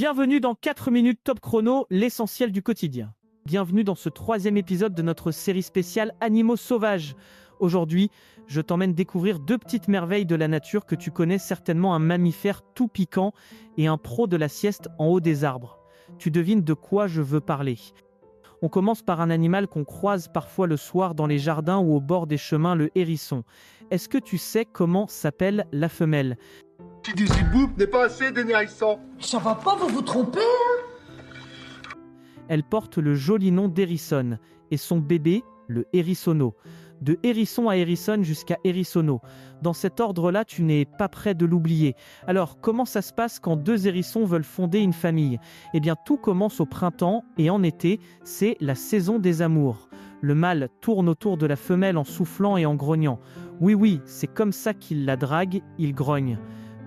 Bienvenue dans 4 minutes top chrono, l'essentiel du quotidien. Bienvenue dans ce 3e épisode de notre série spéciale Animaux sauvages. Aujourd'hui, je t'emmène découvrir 2 petites merveilles de la nature que tu connais certainement, un mammifère tout piquant et un pro de la sieste en haut des arbres. Tu devines de quoi je veux parler. On commence par un animal qu'on croise parfois le soir dans les jardins ou au bord des chemins, le hérisson. Est-ce que tu sais comment s'appelle la femelle ? Qui du ziboup n'est pas assez d'énerissant. Ça va pas, vous vous trompez, hein? Elle porte le joli nom d'hérissonne et son bébé, le hérissonneau. De hérisson à hérissonne jusqu'à hérissonneau. Dans cet ordre-là, tu n'es pas prêt de l'oublier. Alors, comment ça se passe quand 2 hérissons veulent fonder une famille ? Eh bien, tout commence au printemps et en été, c'est la saison des amours. Le mâle tourne autour de la femelle en soufflant et en grognant. Oui, c'est comme ça qu'il la drague, il grogne.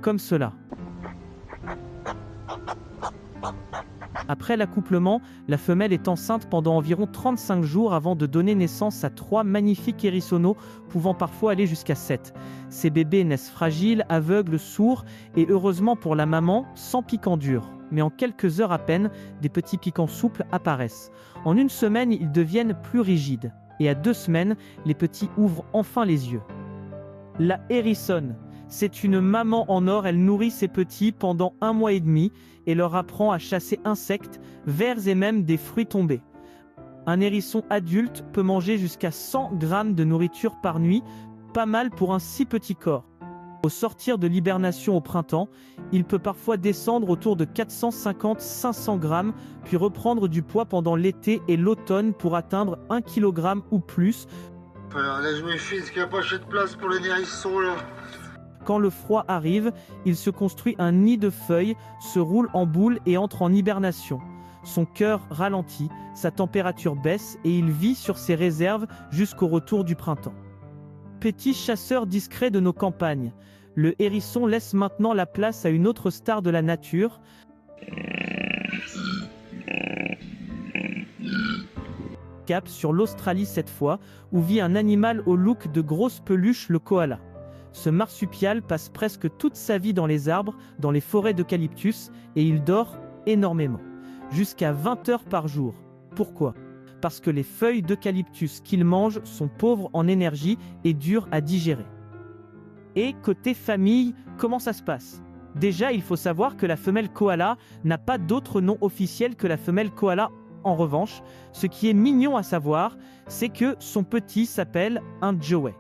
Comme cela. Après l'accouplement, la femelle est enceinte pendant environ 35 jours avant de donner naissance à 3 magnifiques hérissonneaux, pouvant parfois aller jusqu'à 7. Ces bébés naissent fragiles, aveugles, sourds et heureusement pour la maman, sans piquant dur. Mais en quelques heures à peine, des petits piquants souples apparaissent. En 1 semaine, ils deviennent plus rigides. Et à 2 semaines, les petits ouvrent enfin les yeux. La hérissonne. C'est une maman en or, elle nourrit ses petits pendant 1 mois et demi et leur apprend à chasser insectes, vers et même des fruits tombés. Un hérisson adulte peut manger jusqu'à 100 grammes de nourriture par nuit, pas mal pour un si petit corps. Au sortir de l'hibernation au printemps, il peut parfois descendre autour de 450-500 grammes, puis reprendre du poids pendant l'été et l'automne pour atteindre 1 kg ou plus. Alors là, je méfie, parce qu'il n'y a pas assez de place pour les hérissons là. Quand le froid arrive, il se construit un nid de feuilles, se roule en boule et entre en hibernation. Son cœur ralentit, sa température baisse et il vit sur ses réserves jusqu'au retour du printemps. Petit chasseur discret de nos campagnes, le hérisson laisse maintenant la place à une autre star de la nature. Cap sur l'Australie cette fois, où vit un animal au look de grosse peluche, le koala. Ce marsupial passe presque toute sa vie dans les arbres, dans les forêts d'eucalyptus, et il dort énormément. Jusqu'à 20 heures par jour. Pourquoi ? Parce que les feuilles d'eucalyptus qu'il mange sont pauvres en énergie et dures à digérer. Et côté famille, comment ça se passe ? Déjà, il faut savoir que la femelle koala n'a pas d'autre nom officiel que la femelle koala. En revanche, ce qui est mignon à savoir, c'est que son petit s'appelle un joey.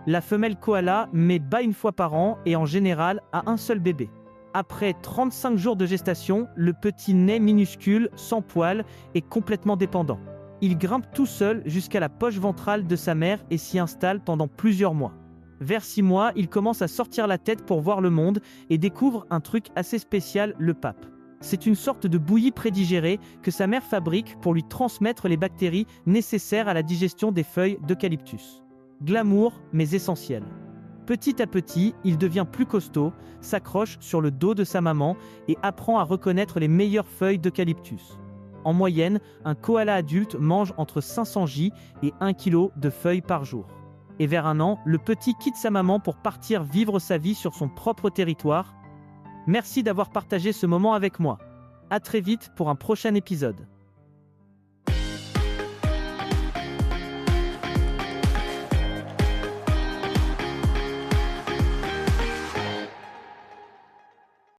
La femelle koala met bas 1 fois par an et en général a un seul bébé. Après 35 jours de gestation, le petit naît minuscule, sans poils et complètement dépendant. Il grimpe tout seul jusqu'à la poche ventrale de sa mère et s'y installe pendant plusieurs mois. Vers 6 mois, il commence à sortir la tête pour voir le monde et découvre un truc assez spécial, le pape. C'est une sorte de bouillie prédigérée que sa mère fabrique pour lui transmettre les bactéries nécessaires à la digestion des feuilles d'eucalyptus. Glamour, mais essentiel. Petit à petit, il devient plus costaud, s'accroche sur le dos de sa maman et apprend à reconnaître les meilleures feuilles d'eucalyptus. En moyenne, un koala adulte mange entre 500 j et 1 kg de feuilles par jour. Et vers 1 an, le petit quitte sa maman pour partir vivre sa vie sur son propre territoire. Merci d'avoir partagé ce moment avec moi. À très vite pour un prochain épisode.